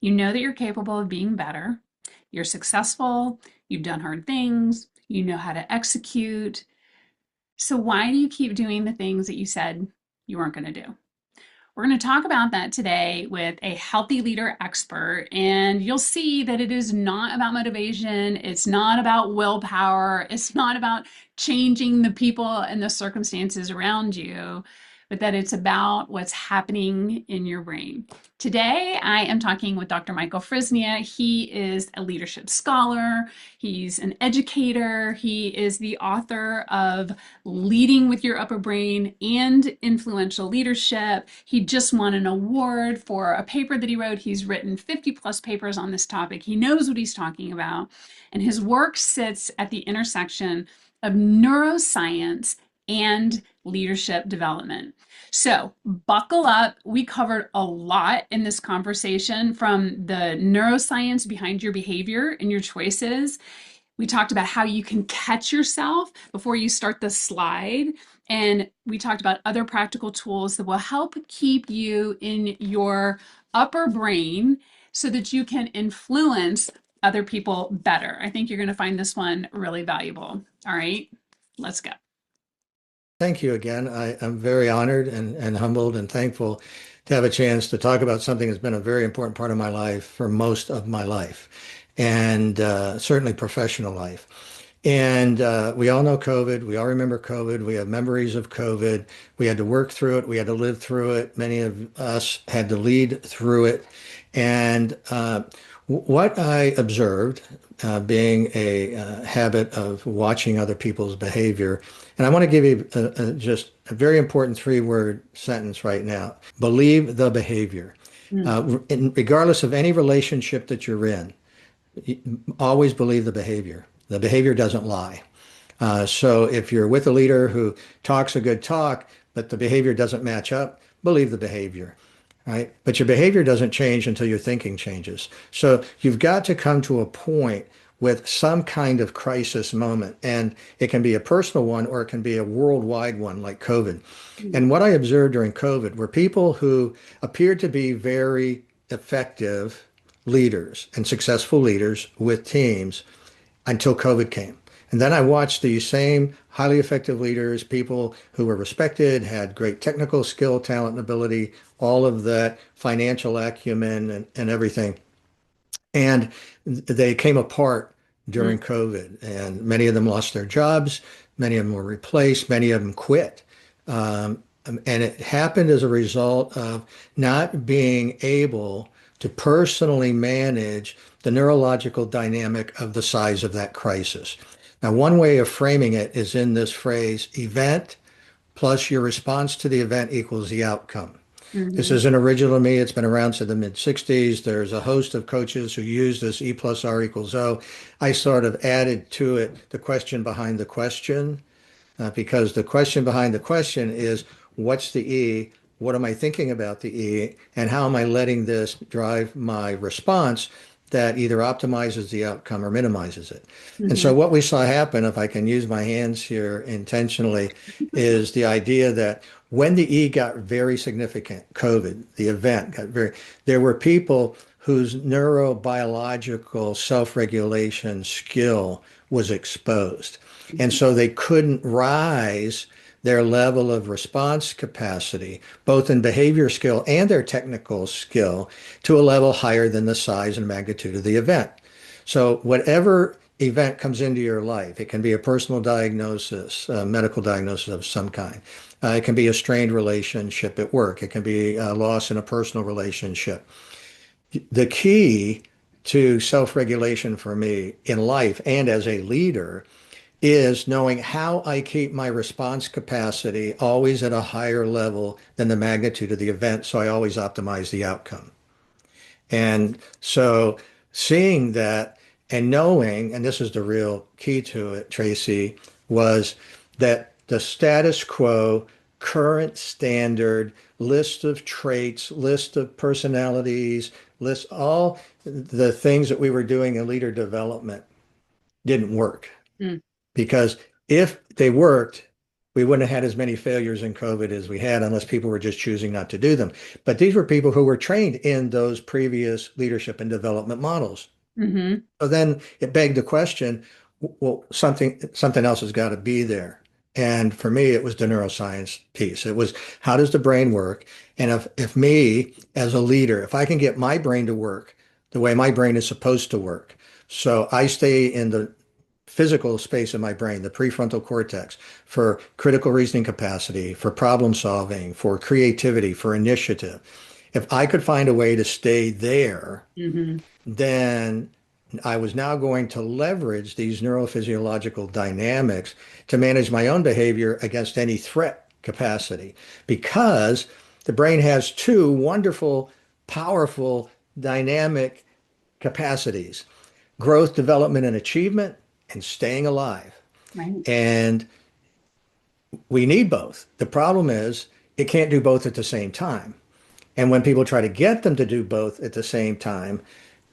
You know that you're capable of being better. You're successful. You've done hard things. You know how to execute. So, why do you keep doing the things that you said you weren't going to do? We're going to talk about that today with a healthy leader expert, and you'll see that it is not about motivation. It's not about willpower. It's not about changing the people and the circumstances around you, but that it's about what's happening in your brain. Today, I am talking with Dr. Michael Frisina. He is a leadership scholar. He's an educator. He is the author of Leading with Your Upper Brain and Influential Leadership. He just won an award for a paper that he wrote. He's written 50 plus papers on this topic. He knows what he's talking about. And his work sits at the intersection of neuroscience and leadership development. So, buckle up. We covered a lot in this conversation, from the neuroscience behind your behavior and your choices. We talked about how you can catch yourself before you start the slide. And we talked about other practical tools that will help keep you in your upper brain so that you can influence other people better. I think you're going to find this one really valuable. All right, let's go. Thank you again. I'm very honored and humbled and thankful to have a chance to talk about something that's been a very important part of my life for most of my life, and certainly professional life. And we all know COVID. We all remember COVID. We have memories of COVID. We had to work through it. We had to live through it. Many of us had to lead through it. And what I observed, being a habit of watching other people's behavior, and I want to give you just a very important three-word sentence right now. Believe the behavior. Mm. Regardless of any relationship that you're in, always believe the behavior. The behavior doesn't lie. So if you're with a leader who talks a good talk, but the behavior doesn't match up, believe the behavior. Right? But your behavior doesn't change until your thinking changes. So you've got to come to a point with some kind of crisis moment. And it can be a personal one or it can be a worldwide one like COVID. And what I observed during COVID were people who appeared to be very effective leaders and successful leaders with teams until COVID came. And then I watched these same highly effective leaders, people who were respected, had great technical skill, talent, and ability, all of that financial acumen and everything. And they came apart Mm. during COVID, and many of them lost their jobs. Many of them were replaced. Many of them quit. And it happened as a result of not being able to personally manage the neurological dynamic of the size of that crisis. Now, one way of framing it is in this phrase: event plus your response to the event equals the outcome. This Mhm. isn't original to me. It's been around since the mid 60s. There's a host of coaches who use this E plus R equals O. I sort of added to it the question behind the question, because the question behind the question is, what's the E? What am I thinking about the E? And how am I letting this drive my response that either optimizes the outcome or minimizes it? And so Mhm. what we saw happen, if I can use my hands here intentionally, is the idea that when the E got very significant, COVID, the event got very, there were people whose neurobiological self-regulation skill was exposed. And so they couldn't rise their level of response capacity, both in behavior skill and their technical skill, to a level higher than the size and magnitude of the event. So whatever event comes into your life, it can be a personal diagnosis, a medical diagnosis of some kind. It can be a strained relationship at work. It can be a loss in a personal relationship. The key to self-regulation for me in life and as a leader is knowing how I keep my response capacity always at a higher level than the magnitude of the event, so I always optimize the outcome. And so seeing that and knowing, and this is the real key to it, Tracy, was that the status quo, current standard, list of traits, list of personalities, list all the things that we were doing in leader development didn't work. Mm. Because if they worked, we wouldn't have had as many failures in COVID as we had unless people were just choosing not to do them. But these were people who were trained in those previous leadership and development models. Mm-hmm. So then it begged the question, well, something else has got to be there. And for me, it was the neuroscience piece. It was how does the brain work? And if me as a leader, if I can get my brain to work the way my brain is supposed to work, so I stay in the physical space of my brain, the prefrontal cortex, for critical reasoning capacity, for problem solving, for creativity, for initiative. If I could find a way to stay there, Mm-hmm. then I was now going to leverage these neurophysiological dynamics to manage my own behavior against any threat capacity because the brain has two wonderful, powerful, dynamic capacities: growth, development, and achievement, and staying alive. Right. And we need both. The problem is it can't do both at the same time. And when people try to get them to do both at the same time,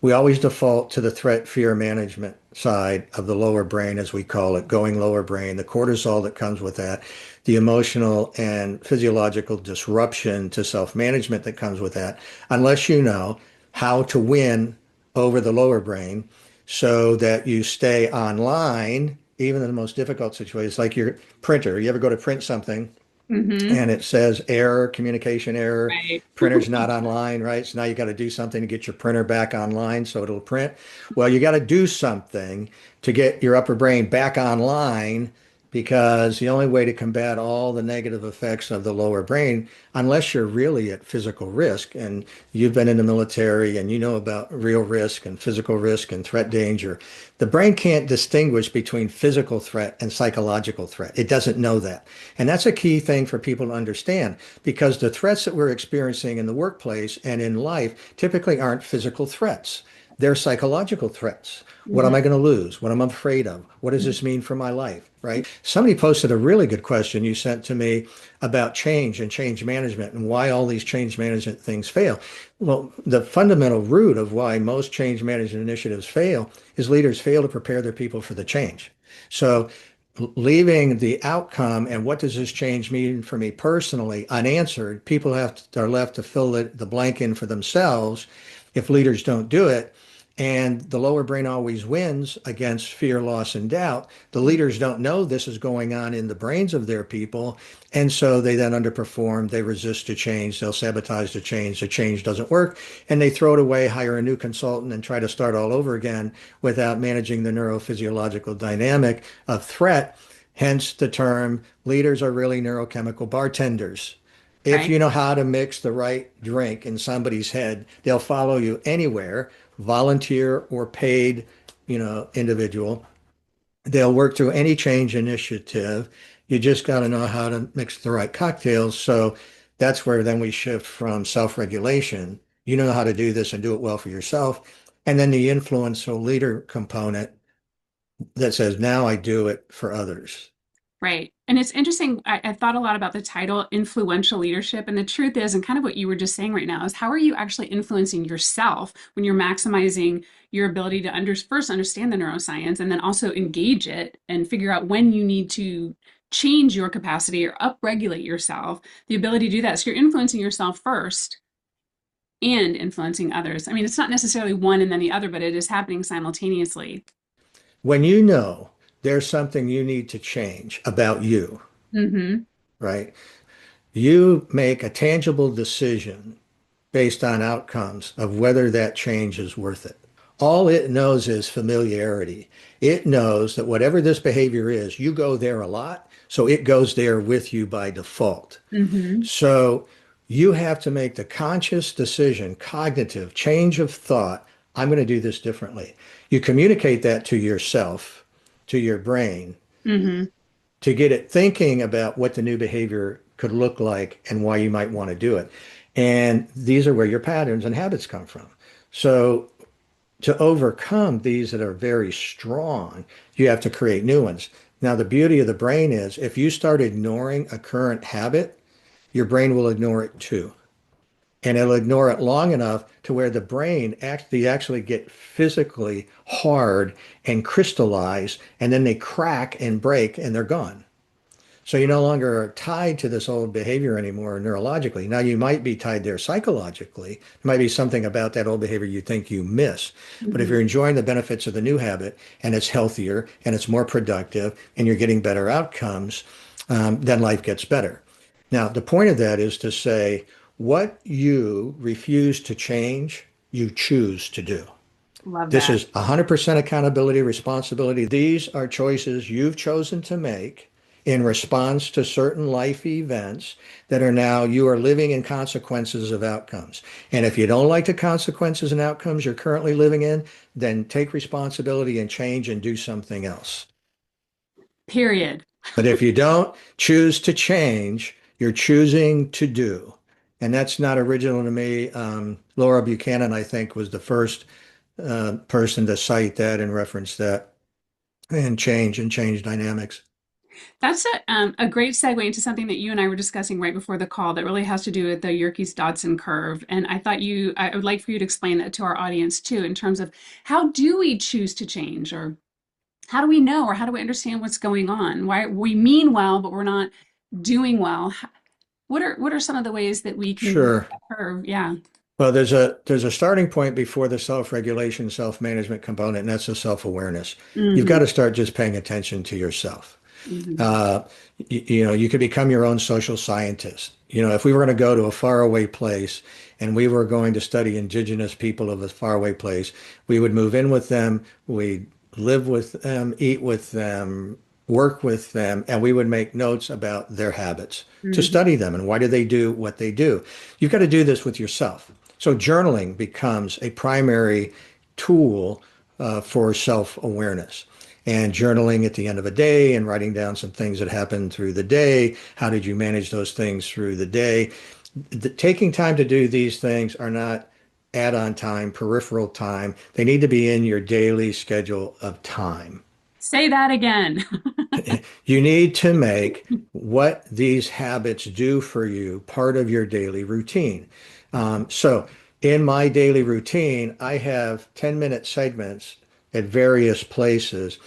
we always default to the threat fear management side of the lower brain, as we call it, going lower brain, the cortisol that comes with that, the emotional and physiological disruption to self-management that comes with that, unless you know how to win over the lower brain so that you stay online, even in the most difficult situations, like your printer. You ever go to print something Mm-hmm. and it says error, communication error, Right. printer's not online, right? So now you got to do something to get your printer back online so it'll print. Well, you got to do something to get your upper brain back online because the only way to combat all the negative effects of the lower brain, unless you're really at physical risk, and you've been in the military and you know about real risk and physical risk and threat danger, the brain can't distinguish between physical threat and psychological threat. It doesn't know that. And that's a key thing for people to understand because the threats that we're experiencing in the workplace and in life typically aren't physical threats. They're psychological threats. What Mm-hmm. am I going to lose? What am I afraid of? What does this mean for my life? Right? Somebody posted a really good question you sent to me about change and change management and why all these change management things fail. Well, the fundamental root of why most change management initiatives fail is leaders fail to prepare their people for the change. So leaving the outcome and what does this change mean for me personally unanswered, people are left to fill the blank in for themselves if leaders don't do it. And the lower brain always wins against fear, loss, and doubt. The leaders don't know this is going on in the brains of their people. And so they then underperform. They resist to change. They'll sabotage the change. The change doesn't work. And they throw it away, hire a new consultant, and try to start all over again without managing the neurophysiological dynamic of threat. Hence the term leaders are really neurochemical bartenders. If Right. you know how to mix the right drink in somebody's head, they'll follow you anywhere, volunteer or paid, individual. They'll work through any change initiative. You just got to know how to mix the right cocktails. So that's where then we shift from self-regulation. You know how to do this and do it well for yourself. And then the influential leader component that says, now I do it for others. Right. And it's interesting. I thought a lot about the title influential leadership. And the truth is, and kind of what you were just saying right now, is how are you actually influencing yourself when you're maximizing your ability to first understand the neuroscience and then also engage it and figure out when you need to change your capacity or upregulate yourself, the ability to do that. So you're influencing yourself first and influencing others. I mean, it's not necessarily one and then the other, but it is happening simultaneously. When you know there's something you need to change about you, Mm-hmm. right? You make a tangible decision based on outcomes of whether that change is worth it. All it knows is familiarity. It knows that whatever this behavior is, you go there a lot, so it goes there with you by default. Mm-hmm. So you have to make the conscious decision, cognitive change of thought. I'm going to do this differently. You communicate that to yourself, to your brain, Mm-hmm. to get it thinking about what the new behavior could look like and why you might want to do it. And these are where your patterns and habits come from. So to overcome these that are very strong, you have to create new ones. Now, the beauty of the brain is if you start ignoring a current habit, your brain will ignore it too. And it'll ignore it long enough to where the brain actually get physically hard and crystallize, and then they crack and break and they're gone. So you no longer are tied to this old behavior anymore neurologically. Now you might be tied there psychologically. There might be something about that old behavior you think you miss. But if Mhm. you're enjoying the benefits of the new habit and it's healthier and it's more productive and you're getting better outcomes, then life gets better. Now, the point of that is to say what you refuse to change, you choose to do. Love This that. is 100% accountability, responsibility. These are choices you've chosen to make in response to certain life events that are now you are living in consequences of outcomes. And if you don't like the consequences and outcomes you're currently living in, then take responsibility and change and do something else. Period. But if you don't choose to change, you're choosing to do. And that's not original to me. Laura Buchanan, I think, was the first person to cite that and reference that and change dynamics. That's a great segue into something that you and I were discussing right before the call that really has to do with the Yerkes-Dodson curve. And I would like for you to explain that to our audience too, in terms of how do we choose to change, or how do we know, or how do we understand what's going on? Why we mean well, but we're not doing well. What are some of the ways that we can use Sure. that curve? Yeah. Well, there's a starting point before the self-regulation, self-management component, and that's the self-awareness. You've got Hmm. to start just paying attention to yourself. Hmm. Uh, you could become your own social scientist. If we were going to go to a faraway place and we were going to study indigenous people of a faraway place, we would move in with them, we'd live with them, eat with them, work with them, and we would make notes about their habits to Hmm. study them and why do they do what they do. You've got to do this with yourself. So journaling becomes a primary tool for self-awareness and journaling at the end of a day and writing down some things that happened through the day. How did you manage those things through the day? Taking time to do these things are not add-on time, peripheral time. They need to be in your daily schedule of time. Say that again. You need to make what these habits do for you part of your daily routine. So in my daily routine, I have 10-minute segments at various places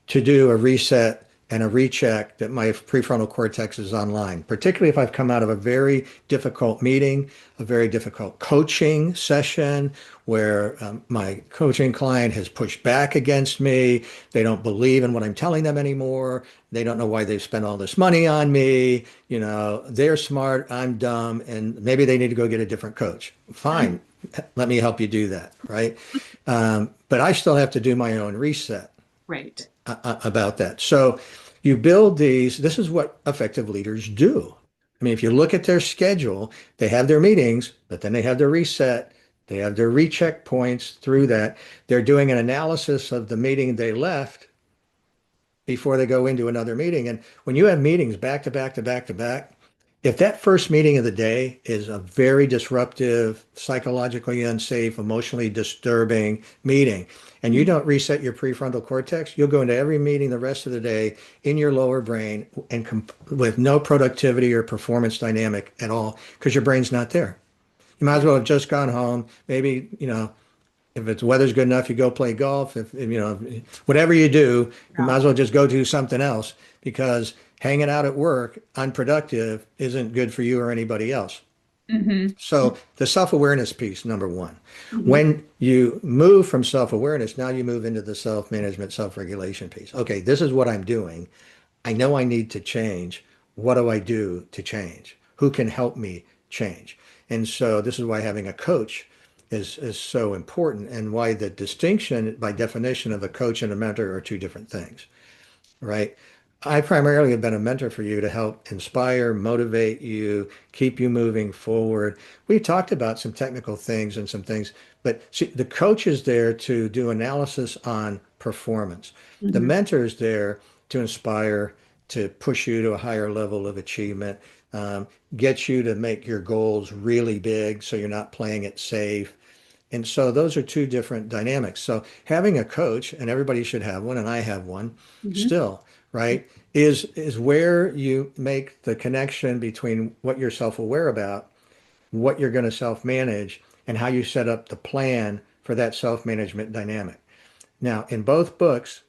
to do a reset and a recheck that my prefrontal cortex is online, particularly if I've come out of a very difficult meeting, a very difficult coaching session where my coaching client has pushed back against me. They don't believe in what I'm telling them anymore. They don't know why they've spent all this money on me. They're smart, I'm dumb, and maybe they need to go get a different coach. Fine, let me help you do that, right? But I still have to do my own reset Right. about that. So you build these, this is what effective leaders do. I mean, if you look at their schedule, they have their meetings, but then they have their reset, they have their recheck points through that. They're doing an analysis of the meeting they left before they go into another meeting. And when you have meetings back to back to back to back, if that first meeting of the day is a very disruptive, psychologically unsafe, emotionally disturbing meeting, and you don't reset your prefrontal cortex, you'll go into every meeting the rest of the day in your lower brain and with no productivity or performance dynamic at all because your brain's not there. You might as well have just gone home. Maybe, if it's weather's good enough, you go play golf. Whatever you do, you Yeah. might as well just go do something else because hanging out at work unproductive isn't good for you or anybody else. Hmm. So the self-awareness piece, number one. Hmm. When you move from self-awareness, now you move into the self-management, self-regulation piece. Okay, this is what I'm doing. I know I need to change. What do I do to change? Who can help me change? And so this is why having a coach is so important and why the distinction by definition of a coach and a mentor are two different things, right? I primarily have been a mentor for you to help inspire, motivate you, keep you moving forward. We talked about some technical things and some things, but see, the coach is there to do analysis on performance. The Hmm. mentor is there to inspire, to push you to a higher level of achievement, um, get you to make your goals really big so you're not playing it safe. And so those are two different dynamics. So having a coach, and everybody should have one, and I have one Hmm. still, right, is where you make the connection between what you're self-aware about, what you're going to self-manage, and how you set up the plan for that self-management dynamic. Now, in both books,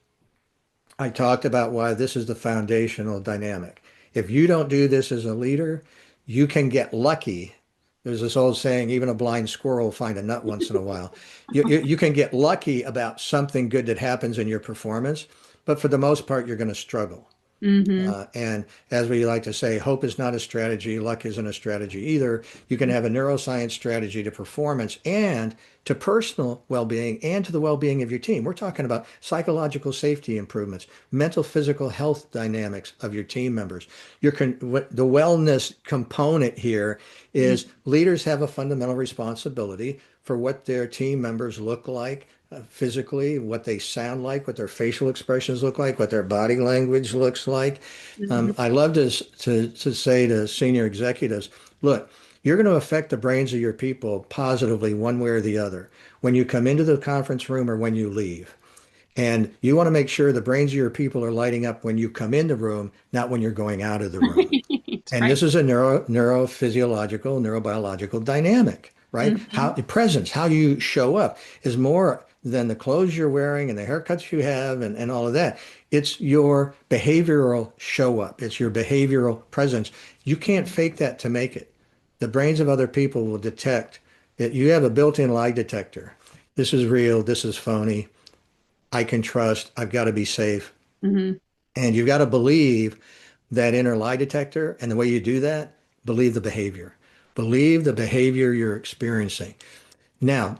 I talked about why this is the foundational dynamic. If you don't do this as a leader, you can get lucky. There's this old saying, even a blind squirrel will find a nut once in a while. You can get lucky about something good that happens in your performance, but for the most part, you're going to struggle. Mm-hmm. And as we like to say, hope is not a strategy, luck isn't a strategy either. You can have a neuroscience strategy to performance and to personal well-being and to the well-being of your team. We're talking about psychological safety improvements, mental, physical health dynamics of your team members. The wellness component here is leaders have a fundamental responsibility for what their team members look like physically, what they sound like, what their facial expressions look like, what their body language looks like. Mm-hmm. I love to say to senior executives, look, you're going to affect the brains of your people positively one way or the other when you come into the conference room or when you leave. And you want to make sure the brains of your people are lighting up when you come in the room, not when you're going out of the room. Right. And Right. this is a neurophysiological, neurobiological dynamic, right? Mm-hmm. How the presence, how you show up is more than the clothes you're wearing and the haircuts you have and all of that. It's your behavioral show up. It's your behavioral presence. You can't fake that to make it. The brains of other people will detect it. You have a built-in lie detector. This is real. This is phony. I can trust. I've got to be safe. Mm-hmm. And you've got to believe that inner lie detector. And the way you do that, believe the behavior. Believe the behavior you're experiencing. Now,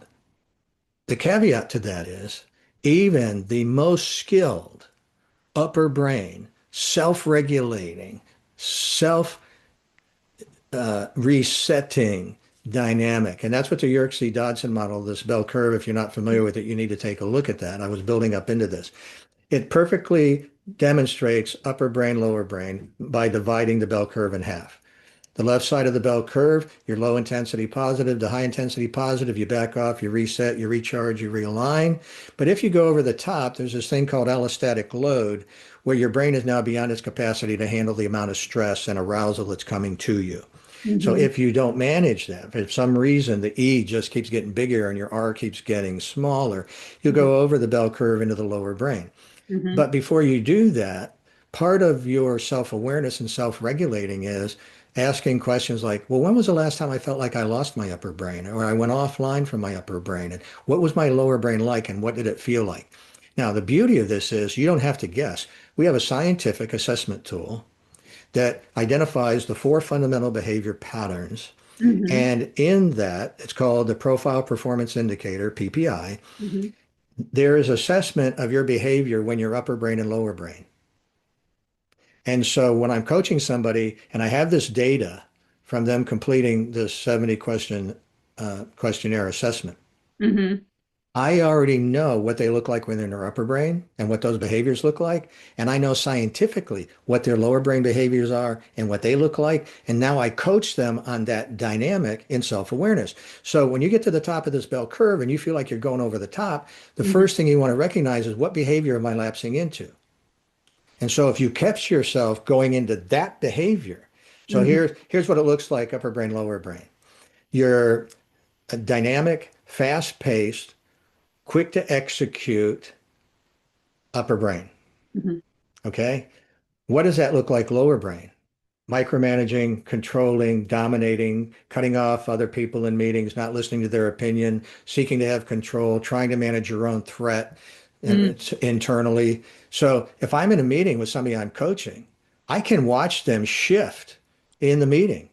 the caveat to that is even the most skilled upper brain, self-regulating, self-resetting dynamic. And that's what the Yerkes-Dodson model, this bell curve, if you're not familiar with it, you need to take a look at that. I was building up into this. It perfectly demonstrates upper brain, lower brain by dividing the bell curve in half. The left side of the bell curve, you're low intensity positive to high intensity positive. You back off, you reset, you recharge, you realign. But if you go over the top, there's this thing called allostatic load, where your brain is now beyond its capacity to handle the amount of stress and arousal that's coming to you. So Mm-hmm. if you don't manage that, for some reason the E just keeps getting bigger and your R keeps getting smaller, you'll Mm-hmm. go over the bell curve into the lower brain. Mm-hmm. But before you do that, part of your self-awareness and self-regulating is asking questions like, well, when was the last time I felt like I lost my upper brain or I went offline from my upper brain? And what was my lower brain like and what did it feel like? Now, the beauty of this is you don't have to guess. We have a scientific assessment tool that identifies the four fundamental behavior patterns. Mm-hmm. And in that, it's called the Profile Performance Indicator, PPI. Mm-hmm. There is assessment of your behavior when you're upper brain and lower brain. And so when I'm coaching somebody and I have this data from them completing this 70 question questionnaire assessment, Mm-hmm. I already know what they look like when they're in their upper brain and what those behaviors look like. And I know scientifically what their lower brain behaviors are and what they look like. And now I coach them on that dynamic in self-awareness. So when you get to the top of this bell curve and you feel like you're going over the top, the Mm-hmm. first thing you want to recognize is what behavior am I lapsing into? And so if you catch yourself going into that behavior, so Mm-hmm. here's what it looks like, upper brain, lower brain. You're a dynamic, fast-paced, quick to execute upper brain. Mm-hmm. Okay. What does that look like lower brain? Micromanaging, controlling, dominating, cutting off other people in meetings, not listening to their opinion, seeking to have control, trying to manage your own threat internally. So if I'm in a meeting with somebody I'm coaching, I can watch them shift in the meeting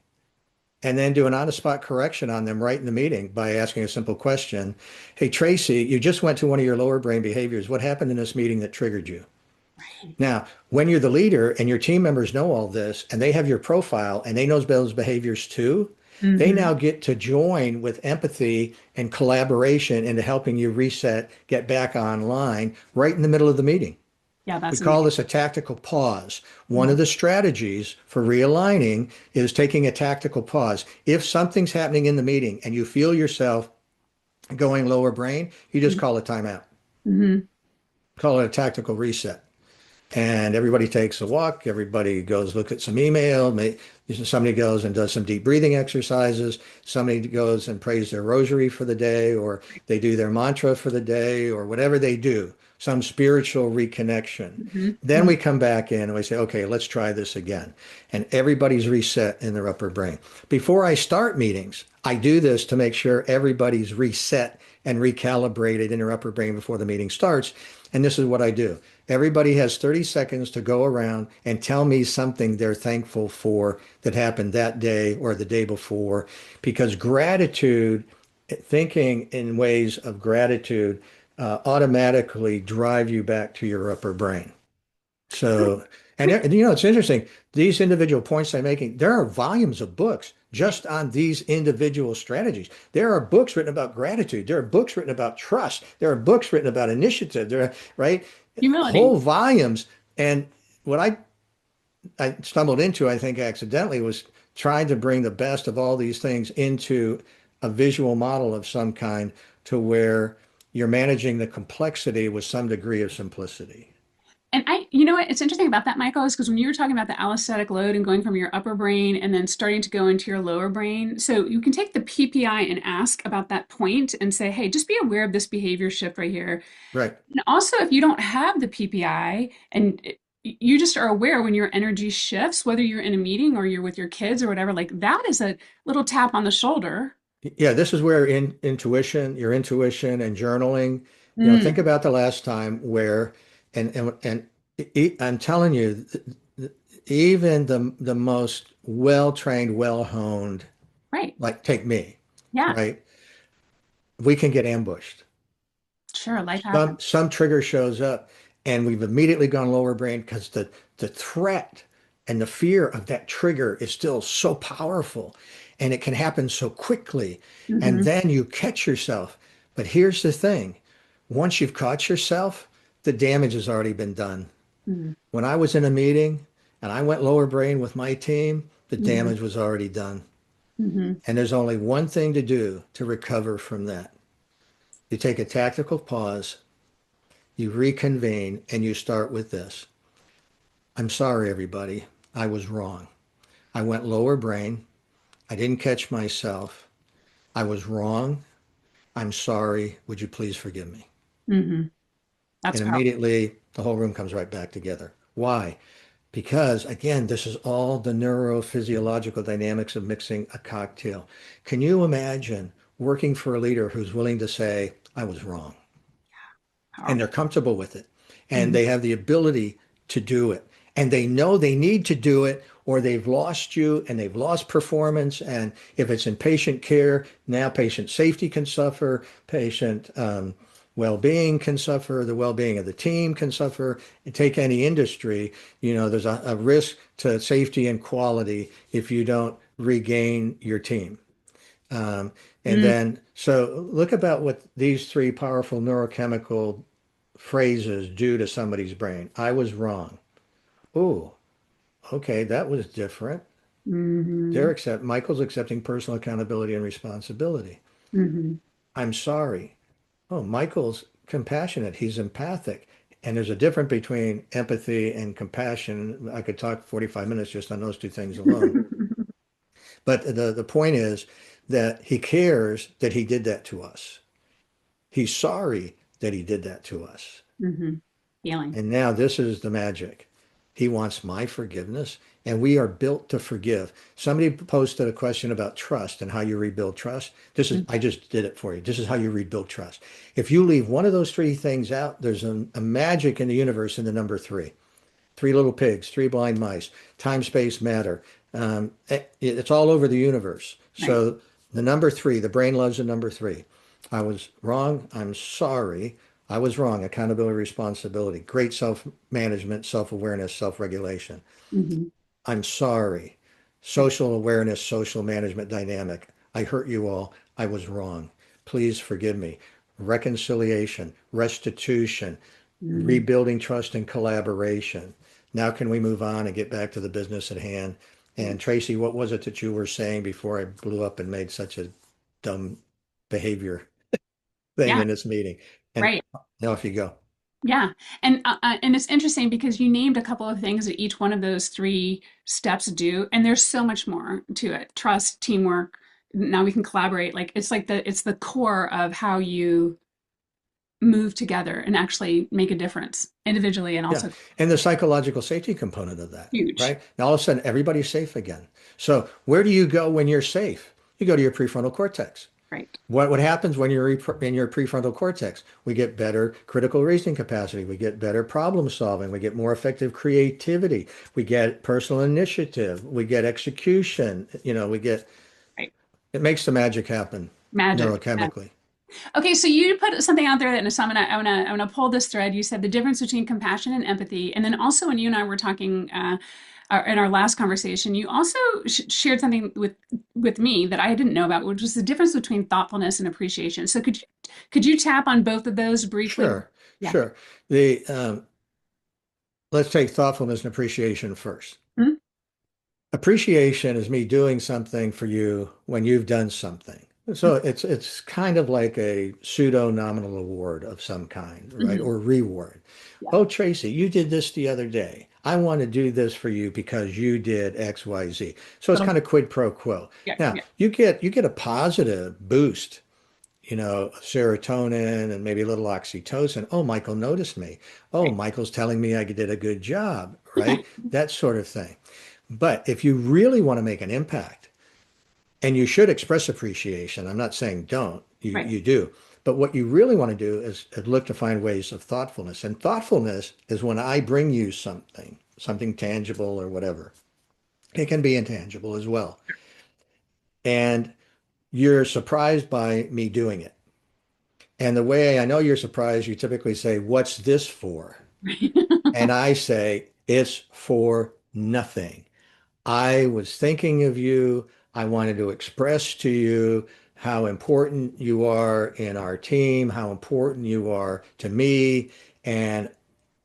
and then do an on-the-spot correction on them right in the meeting by asking a simple question. Hey, Tracy, you just went to one of your lower brain behaviors. What happened in this meeting that triggered you? Right. Now, when you're the leader and your team members know all this and they have your profile and they know those behaviors too, they Mm-hmm. now get to join with empathy and collaboration into helping you reset, get back online right in the middle of the meeting. Yeah, We that's call amazing. this a tactical pause. One Yeah. of the strategies for realigning is taking a tactical pause. If something's happening in the meeting and you feel yourself going lower brain, you just call a timeout, Mm-hmm. call it a tactical reset. and everybody takes a walk. Everybody goes look at some email. Somebody goes and does some deep breathing exercises. Somebody goes and prays their rosary for the day, or they do their mantra for the day, or whatever they do, some spiritual reconnection. Mhm. Then Mhm. we come back in and we say, okay, let's try this again. And everybody's reset in their upper brain. Before I start meetings, I do this to make sure everybody's reset and recalibrated in their upper brain before the meeting starts. And this is what I do. Everybody has 30 seconds to go around and tell me something they're thankful for that happened that day or the day before, because gratitude, thinking in ways of gratitude, automatically drive you back to your upper brain. So, and it's interesting, these individual points I'm making, there are volumes of books Right. just on these individual strategies. There are books written about gratitude. There are books written about trust. There are books written about initiative. There are, right? Humility. Whole volumes. And what I stumbled into, I think accidentally, was trying to bring the best of all these things into a visual model of some kind to where you're managing the complexity with some degree of simplicity. And you know what, it's interesting about that, Michael, is because when you were talking about the allostatic load and going from your upper brain and then starting to go into your lower brain, so you can take the PPI and ask about that point and say, hey, just be aware of this behavior shift right here. Right. And also, if you don't have the PPI and you just are aware when your energy shifts, whether you're in a meeting or you're with your kids or whatever, like that is a little tap on the shoulder. Yeah, this is where your intuition and journaling, think Mm, about the last time where, I'm telling you, even the most well-trained, well-honed, right. like take me, Yeah. right? We can get ambushed. Sure. Life Some happens. some trigger shows up, and we've immediately gone lower brain because the threat and the fear of that trigger is still so powerful, and it can happen so quickly. And Hmm. then you catch yourself. But here's the thing: once you've caught yourself, the damage has already been done. Hmm. When I was in a meeting and I went lower brain with my team, the Hmm. damage was already done. Hmm. And there's only one thing to do to recover from that. You take a tactical pause, you reconvene, and you start with this. I'm sorry, everybody. I was wrong. I went lower brain. I didn't catch myself. I was wrong. I'm sorry. Would you please forgive me? Hmm. That's And powerful. immediately the whole room comes right back together. Why? Because again, this is all the neurophysiological dynamics of mixing a cocktail. Can you imagine working for a leader who's willing to say, I was wrong? And they're Powerful. comfortable with it. And Hmm. they have the ability to do it. And they know they need to do it or they've lost you and they've lost performance. And if it's in patient care, now patient safety can suffer, patient well-being can suffer, the well-being of the team can suffer. Take any industry, there's a risk to safety and quality if you don't regain your team. Um, and Mm, then, so look about what these three powerful neurochemical phrases do to somebody's brain. I was wrong. Oh, okay, that was different. hmm. Michael's accepting personal accountability and responsibility. Hmm. I'm sorry. Oh, Michael's compassionate. He's empathic. And there's a difference between empathy and compassion. I could talk 45 minutes just on those two things alone. But the point is that he cares that he did that to us. He's sorry that he did that to us. Hmm. Feeling. And now this is the magic. He wants my forgiveness, and we are built to forgive. Somebody posted a question about trust and how you rebuild trust. I just did it for you. This is how you rebuild trust. If you leave one of those three things out, there's a magic in the universe in the number three. Three little pigs, three blind mice, time, space, matter. It's all over the universe. Right. So the number three, the brain loves the number three. I was wrong. I'm sorry. I was wrong. Accountability, responsibility, great self-management, self-awareness, self-regulation. Hmm. I'm sorry. Social awareness, social management dynamic. I hurt you all. I was wrong. Please forgive me. Reconciliation, restitution, Mm. rebuilding trust and collaboration. Now can we move on and get back to the business at hand? And Tracy, what was it that you were saying before I blew up and made such a dumb behavior thing Yeah. in this meeting? And Right. now if you go. Yeah. And it's interesting because you named a couple of things that each one of those three steps do, and there's so much more to it. Trust, teamwork. Now we can collaborate. Like it's the core of how you move together and actually make a difference individually and Yeah. also And the psychological safety component of that, huge. right? Now all of a sudden everybody's safe again. So where do you go when you're safe? You go to your prefrontal cortex. Right. What happens when you're in your prefrontal cortex? We get better critical reasoning capacity. We get better problem solving. We get more effective creativity. We get personal initiative. We get execution. We get, Right. it makes the magic happen Magic. neurochemically. Okay, so you put something out there that so I'm gonna pull this thread. You said the difference between compassion and empathy, and then also when you and I were talking in our last conversation, you also shared something with me that I didn't know about, which was the difference between thoughtfulness and appreciation. So could you tap on both of those briefly? Sure, Yeah. sure. The let's take thoughtfulness and appreciation first. Mhm. Appreciation is me doing something for you when you've done something. So it's kind of like a pseudo nominal award of some kind, right? Mhm. Or reward. Yeah. Oh, Tracy, you did this the other day. I want to do this for you because you did X, Y, Z. So it's Little, kind of quid pro quo. yeah, Now, yeah, you get a positive boost, serotonin and maybe a little oxytocin. Oh, Michael noticed me. Oh, right. Michael's telling me I did a good job, right? That sort of thing. But if you really want to make an impact, and you should express appreciation, I'm not saying don't, Right. you do. But what you really want to do is look to find ways of thoughtfulness. And thoughtfulness is when I bring you something tangible or whatever. It can be intangible as well. And you're surprised by me doing it. And the way I know you're surprised, you typically say, "What's this for?" And I say, "It's for nothing. I was thinking of you. I wanted to express to you how important you are in our team, how important you are to me. And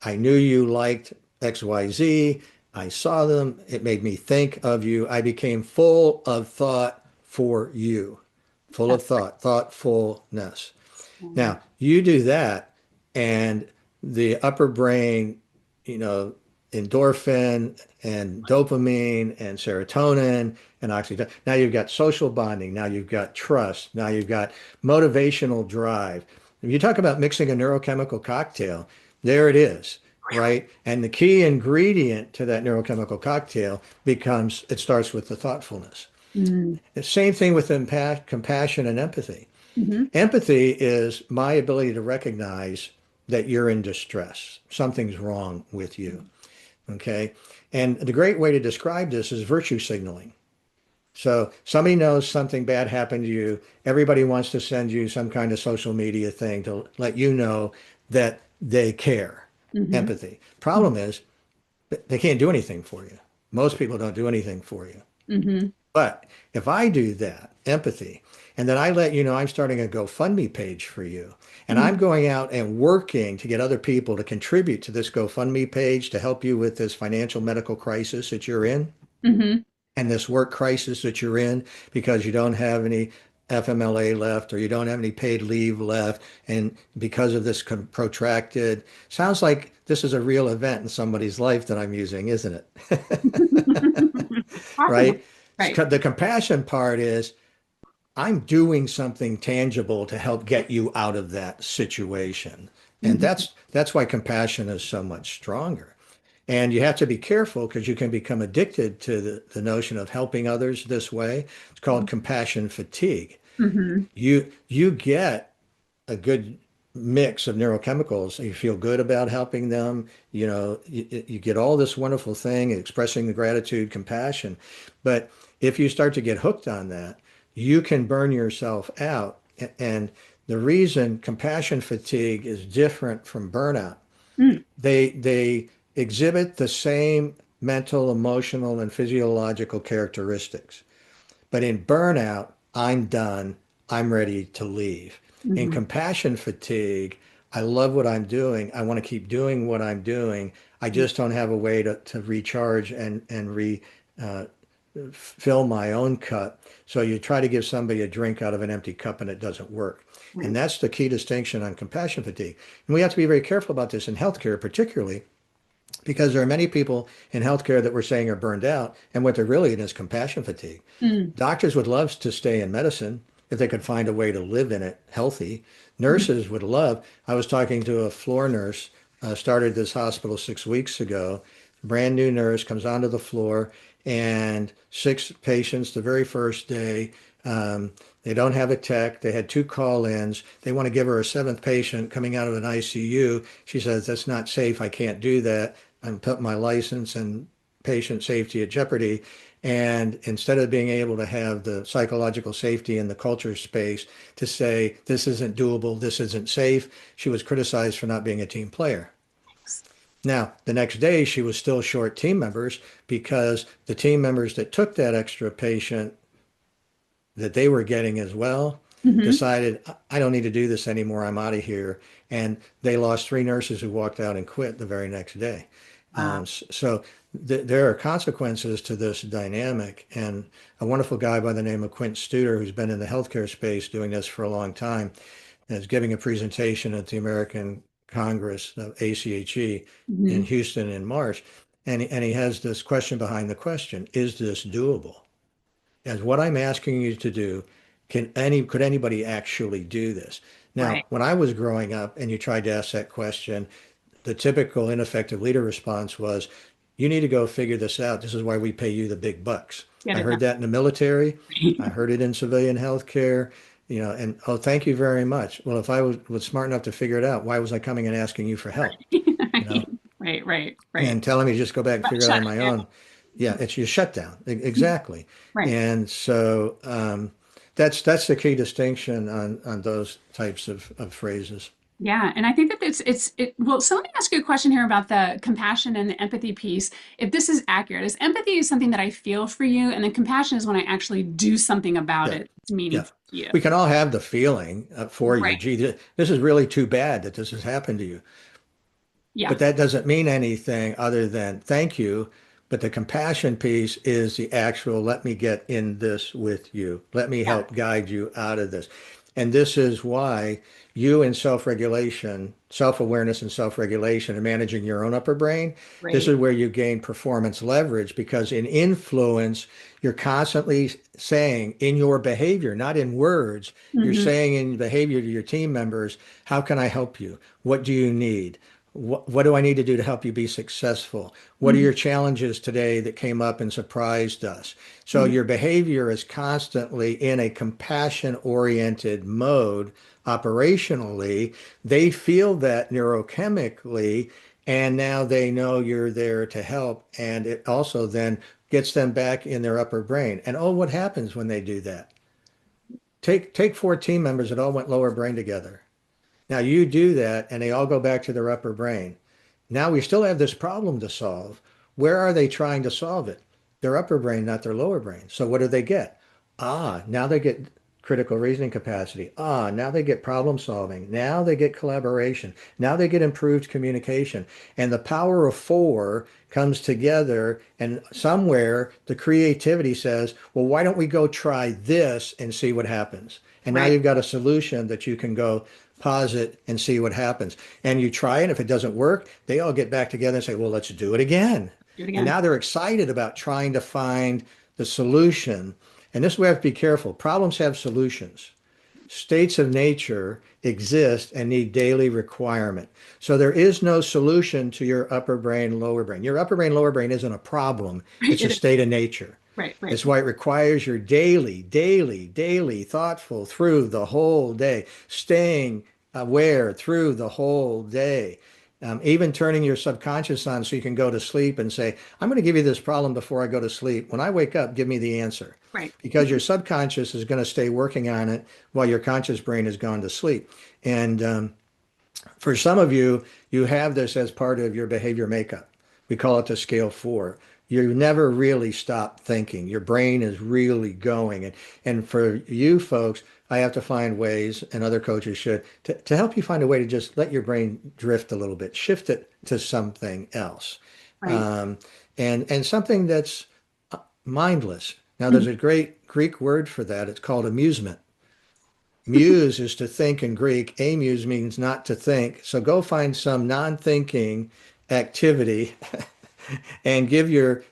I knew you liked XYZ. I saw them. It made me think of you. I became full of thought for you, full of That's thought, thoughtfulness." right. Now, you do that, and the upper brain, you know, endorphin and dopamine and serotonin and oxytocin. Now you've got social bonding. Now you've got trust. Now you've got motivational drive. If you talk about mixing a neurochemical cocktail, there it is, right? And the key ingredient to that neurochemical cocktail becomes, it starts with the thoughtfulness. Mm-hmm. The same thing with compassion and empathy. Mm-hmm. Empathy is my ability to recognize that you're in distress. Something's wrong with you. Okay. And the great way to describe this is virtue signaling. So somebody knows something bad happened to you. Everybody wants to send you some kind of social media thing to let you know that they care. Mm-hmm. Empathy. Problem is, they can't do anything for you. Most people don't do anything for you. Mm-hmm. But if I do that, empathy, and then I let you know I'm starting a GoFundMe page for you, and Mm-hmm. I'm going out and working to get other people to contribute to this GoFundMe page to help you with this financial medical crisis that you're in Mm-hmm. and this work crisis that you're in because you don't have any FMLA left or you don't have any paid leave left. And because of this protracted, sounds like this is a real event in somebody's life that I'm using, isn't it? Possible. Right? Right. The compassion part is I'm doing something tangible to help get you out of that situation. And Mm-hmm. that's why compassion is so much stronger. And you have to be careful because you can become addicted to the notion of helping others this way. It's called compassion fatigue. Mm-hmm. You get a good mix of neurochemicals. You feel good about helping them. You get all this wonderful thing, expressing the gratitude, compassion. But if you start to get hooked on that, you can burn yourself out. And the reason compassion fatigue is different from burnout, Mm. they exhibit the same mental, emotional, and physiological characteristics. But in burnout, I'm done. I'm ready to leave. In Mm-hmm. compassion fatigue, I love what I'm doing. I want to keep doing what I'm doing. I just don't have a way to recharge and fill my own cup. So you try to give somebody a drink out of an empty cup and it doesn't work. And Right. that's the key distinction on compassion fatigue. And we have to be very careful about this in healthcare, particularly because there are many people in healthcare that we're saying are burned out. And what they're really in is compassion fatigue. Mm. Doctors would love to stay in medicine if they could find a way to live in it healthy. Mhm. Nurses would love. I was talking to a floor nurse, started this hospital 6 weeks ago. Brand new nurse comes onto the floor and six patients the very first day. They don't have a tech. They had two call-ins. They want to give her a seventh patient coming out of an ICU. She says, that's not safe. I can't do that. I'm putting my license and patient safety at jeopardy. And instead of being able to have the psychological safety in the culture space to say, this isn't doable, this isn't safe, she was criticized for not being a team player. Now, the next day, she was still short team members because the team members that took that extra patient that they were getting as well Mhm. decided, I don't need to do this anymore. I'm out of here. And they lost three nurses who walked out and quit the very next day. Wow. So there are consequences to this dynamic. And a wonderful guy by the name of Quint Studer, who's been in the healthcare space doing this for a long time, is giving a presentation at the American Congress of ACHE in Mhm. Houston in March. And he has this question behind the question, is this doable? As what I'm asking you to do, could anybody actually do this? Now, Right. when I was growing up and you tried to ask that question, the typical ineffective leader response was, you need to go figure this out. This is why we pay you the big bucks. Get I it done. heard that in the military. Right. I heard it in civilian healthcare, and oh, thank you very much. Well, if I was smart enough to figure it out, why was I coming and asking you for help? You know, Right. Right. Right. and telling me to just go back and figure it out Shut on it my down. own. Yeah, it's your shutdown. Exactly. Right. And so that's the key distinction on those types of phrases. Yeah, and I think that well, so let me ask you a question here about the compassion and the empathy piece. If this is accurate, is empathy is something that I feel for you, and then compassion is when I actually do something about Yeah. it. It's Yeah. meaningful to you. We can all have the feeling for you, Right. gee, this is really too bad that this has happened to you. Yeah. But that doesn't mean anything other than thank you. But the compassion piece is the actual, let me get in this with you. Let me Yeah. help guide you out of this. And this is why you in self-regulation, self-awareness and self-regulation and managing your own upper brain, this Right. is where you gain performance leverage because in influence, you're constantly saying in your behavior, not in words, you're Hmm. saying in behavior to your team members, how can I help you? What do you need? What do I need to do to help you be successful? What are Hmm. your challenges today that came up and surprised us? So Hmm. your behavior is constantly in a compassion oriented mode operationally. They feel that neurochemically, and now they know you're there to help. And it also then gets them back in their upper brain. And oh, what happens when they do that? Take four team members that all went lower brain together. Now you do that and they all go back to their upper brain. Now we still have this problem to solve. Where are they trying to solve it? Their upper brain, not their lower brain. So what do they get? Now they get critical reasoning capacity. Now they get problem solving. Now they get collaboration. Now they get improved communication. And the power of four comes together and somewhere the creativity says, well, why don't we go try this and see what happens? And now Right. you've got a solution that you can go pause it and see what happens. And you try it. If it doesn't work, they all get back together and say, well, let's do it again. Do it And again. now they're excited about trying to find the solution. And this is where we have to be careful. Problems have solutions. States of nature exist and need daily requirement. So there is no solution to your upper brain, lower brain. Your upper brain, lower brain isn't a problem. Right. It's a It is. state of nature. Right. Right. It's why it requires your daily, thoughtful through the whole day, staying aware through the whole day. Even turning your subconscious on so you can go to sleep and say, I'm going to give you this problem before I go to sleep. When I wake up, give me the answer. Right. Because your subconscious is going to stay working on it while your conscious brain has gone to sleep. And for some of you, you have this as part of your behavior makeup. We call it the scale four. You never really stop thinking. Your brain is really going. And for you folks, I have to find ways, and other coaches should, to help you find a way to just let your brain drift a little bit, shift it to something else. Right. Um, and something that's mindless. Now, there's a great Greek word for that. It's called amusement. Muse is to think in Greek. Amuse means not to think. So go find some non-thinking activity and give your,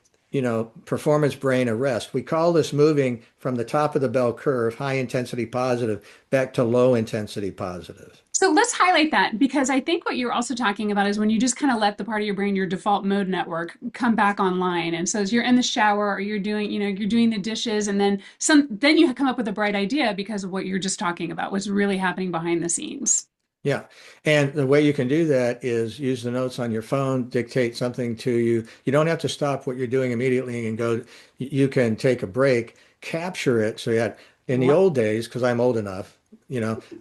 performance brain a rest. We call this moving from the top of the bell curve, high intensity positive, back to low intensity positive. So let's highlight that because I think what you're also talking about is when you just kind of let the part of your brain, your default mode network, come back online. And so as you're in the shower or you're doing, you're doing the dishes and then you come up with a bright idea because of what you're just talking about, what's really happening behind the scenes. Yeah. And the way you can do that is use the notes on your phone, dictate something to you. You don't have to stop what you're doing immediately and go, you can take a break, capture it. So in the old days, because I'm old enough,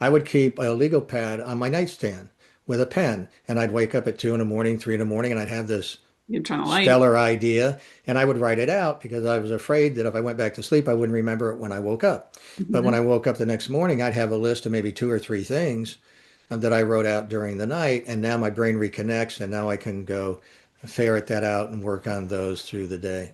I would keep a legal pad on my nightstand with a pen. And I'd wake up at 2 in the morning, 3 in the morning, and I'd have this You're trying to light. stellar idea. And I would write it out because I was afraid that if I went back to sleep, I wouldn't remember it when I woke up. But when Mhm. I woke up the next morning, I'd have a list of maybe two or three things that I wrote out during the night. And now my brain reconnects, and now I can go ferret that out and work on those through the day.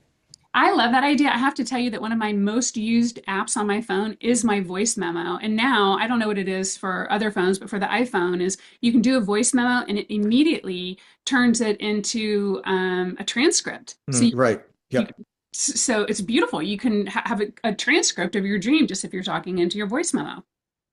I love that idea. I have to tell you that one of my most used apps on my phone is my voice memo. And now I don't know what it is for other phones, but for the iPhone is you can do a voice memo and it immediately turns it into a transcript. Right. You Yep. so it's beautiful. You can have a transcript of your dream just if you're talking into your voice memo.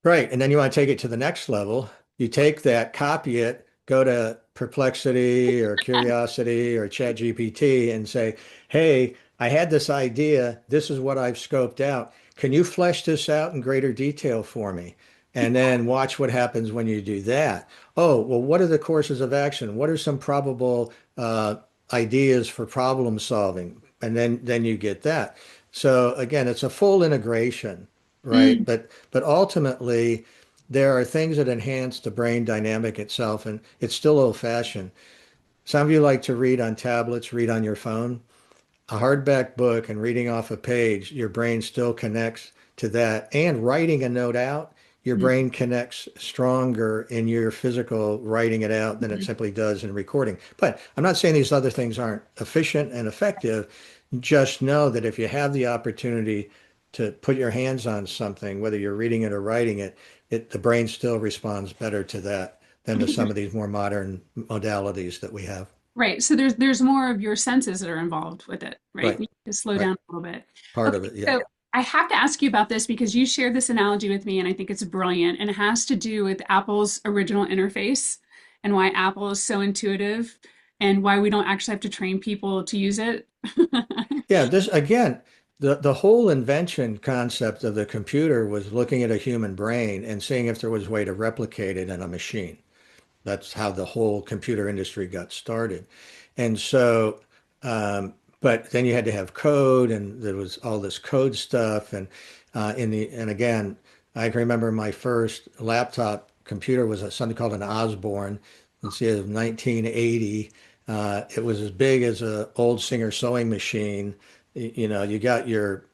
Right. And then you want to take it to the next level. You take that, copy it, go to Perplexity or Curiosity or ChatGPT and say, hey, I had this idea. This is what I've scoped out. Can you flesh this out in greater detail for me? And then watch what happens when you do that. Oh, well, what are the courses of action? What are some probable ideas for problem solving? And then you get that. So again, it's a full integration, right? Mm. But ultimately, there are things that enhance the brain dynamic itself, and it's still old-fashioned. Some of you like to read on tablets, read on your phone. A hardback book and reading off a page, your brain still connects to that. And writing a note out, your Mm. brain connects stronger in your physical writing it out than it simply does in recording. But I'm not saying these other things aren't efficient and effective. Just know that if you have the opportunity to put your hands on something, whether you're reading it or writing it, the brain still responds better to that than I to think some there's of these more modern modalities that we have. right. So there's more of your senses that are involved with it, right? Right, You need to slow right. down a little bit. Part of Okay, it, yeah. so I have to ask you about this because you shared this analogy with me and I think it's brilliant. And it has to do with Apple's original interface and why Apple is so intuitive and why we don't actually have to train people to use it. Yeah, this again, the whole invention concept of the computer was looking at a human brain and seeing if there was a way to replicate it in a machine. That's how the whole computer industry got started. And so, but then you had to have code, and there was all this code stuff. And again, I can remember my first laptop computer was something called an Osborne. Let's see, it was 1980. It was as big as an old Singer sewing machine. You got your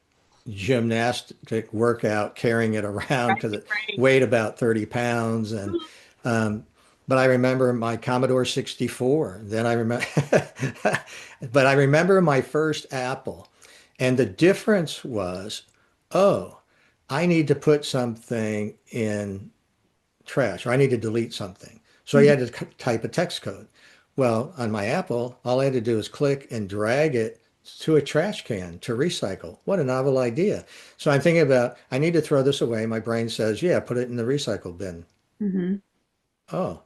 gymnastic workout carrying it around because it Right. weighed about 30 pounds. Um, but I remember my Commodore 64. Then I remember, but I remember my first Apple. And the difference was, oh, I need to put something in trash, or I need to delete something. So you Mhm. had to type a text code. Well, on my Apple, all I had to do is click and drag it to a trash can to recycle. What a novel idea. So I'm thinking about, I need to throw this away. My brain says, yeah, put it in the recycle bin. Mhm. Oh,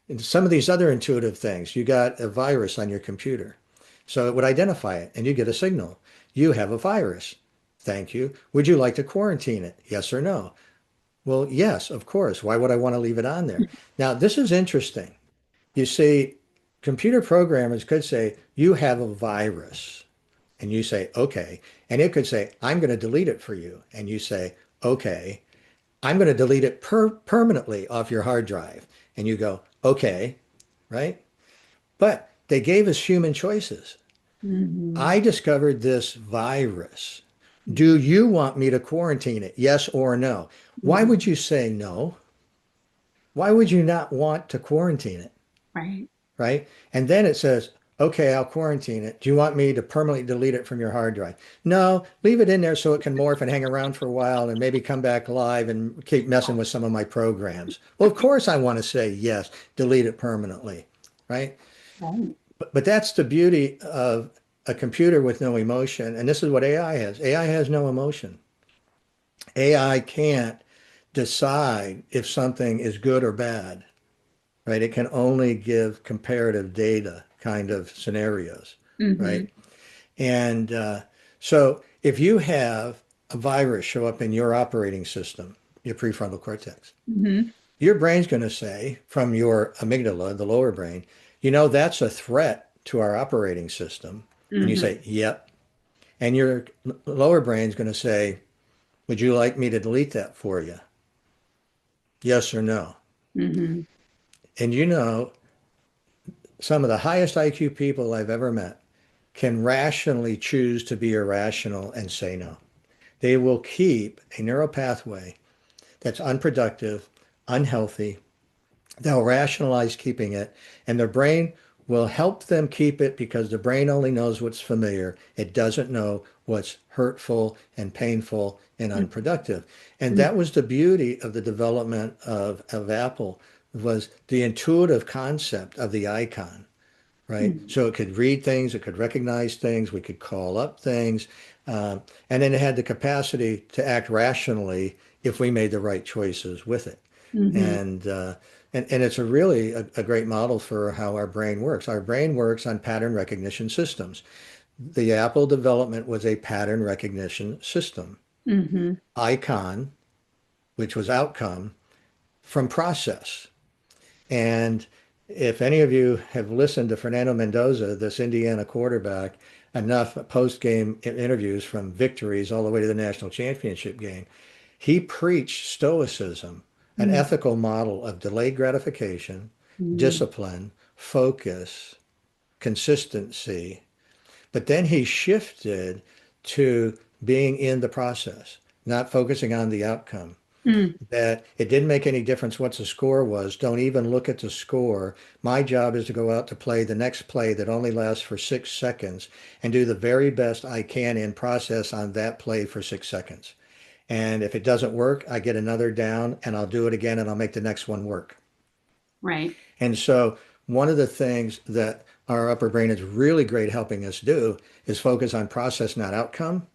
and some of these other intuitive things, you got a virus on your computer. So it would identify it and you get a signal. You have a virus. Thank you. Would you like to quarantine it? Yes or no? Well, yes, of course. Why would I want to leave it on there? Now, this is interesting. You see, computer programmers could say, you have a virus. And you say, okay. And it could say, I'm going to delete it for you. And you say, okay. I'm going to delete it permanently off your hard drive. And you go, okay, right? But they gave us human choices. Mhm. I discovered this virus. Do you want me to quarantine it? Yes or no? Why Mhm. would you say no? Why would you not want to quarantine it? Right. Right? And then it says, Okay, I'll quarantine it. Do you want me to permanently delete it from your hard drive? No, leave it in there so it can morph and hang around for a while and maybe come back live and keep messing with some of my programs. Well, of course I want to say yes, delete it permanently, right? Right. But that's the beauty of a computer with no emotion. And this is what AI has. AI has no emotion. AI can't decide if something is good or bad, right? It can only give comparative data kind of scenarios, Mm-hmm. right? And so if you have a virus show up in your operating system, your prefrontal cortex, Mm-hmm. your brain's going to say from your amygdala, the lower brain, you know, that's a threat to our operating system. And you Mm-hmm. say, yep. And your lower brain's going to say, would you like me to delete that for you? Yes or no? Mm-hmm. And you know, some of the highest IQ people I've ever met can rationally choose to be irrational and say no. They will keep a neural pathway that's unproductive, unhealthy. They'll rationalize keeping it, and their brain will help them keep it because the brain only knows what's familiar. It doesn't know what's hurtful and painful and unproductive. And that was the beauty of the development of Apple was the intuitive concept of the icon, right? Mm-hmm. So it could read things, it could recognize things, we could call up things, and then it had the capacity to act rationally if we made the right choices with it. Mm-hmm. And and it's a really a great model for how our brain works. Our brain works on pattern recognition systems. The Apple development was a pattern recognition system. Mm-hmm. Icon, which was outcome, from process. And if any of you have listened to Fernando Mendoza, this Indiana quarterback, enough post-game interviews from victories all the way to the national championship game, he preached stoicism, an ethical model of delayed gratification, Mm-hmm. discipline, focus, consistency. But then he shifted to being in the process, not focusing on the outcome, Mm-hmm. that it didn't make any difference what the score was. Don't even look at the score. My job is to go out to play the next play that only lasts for 6 seconds and do the very best I can in process on that play for 6 seconds. And if it doesn't work, I get another down and I'll do it again and I'll make the next one work. Right. And so one of the things that our upper brain is really great helping us do is focus on process, not outcome.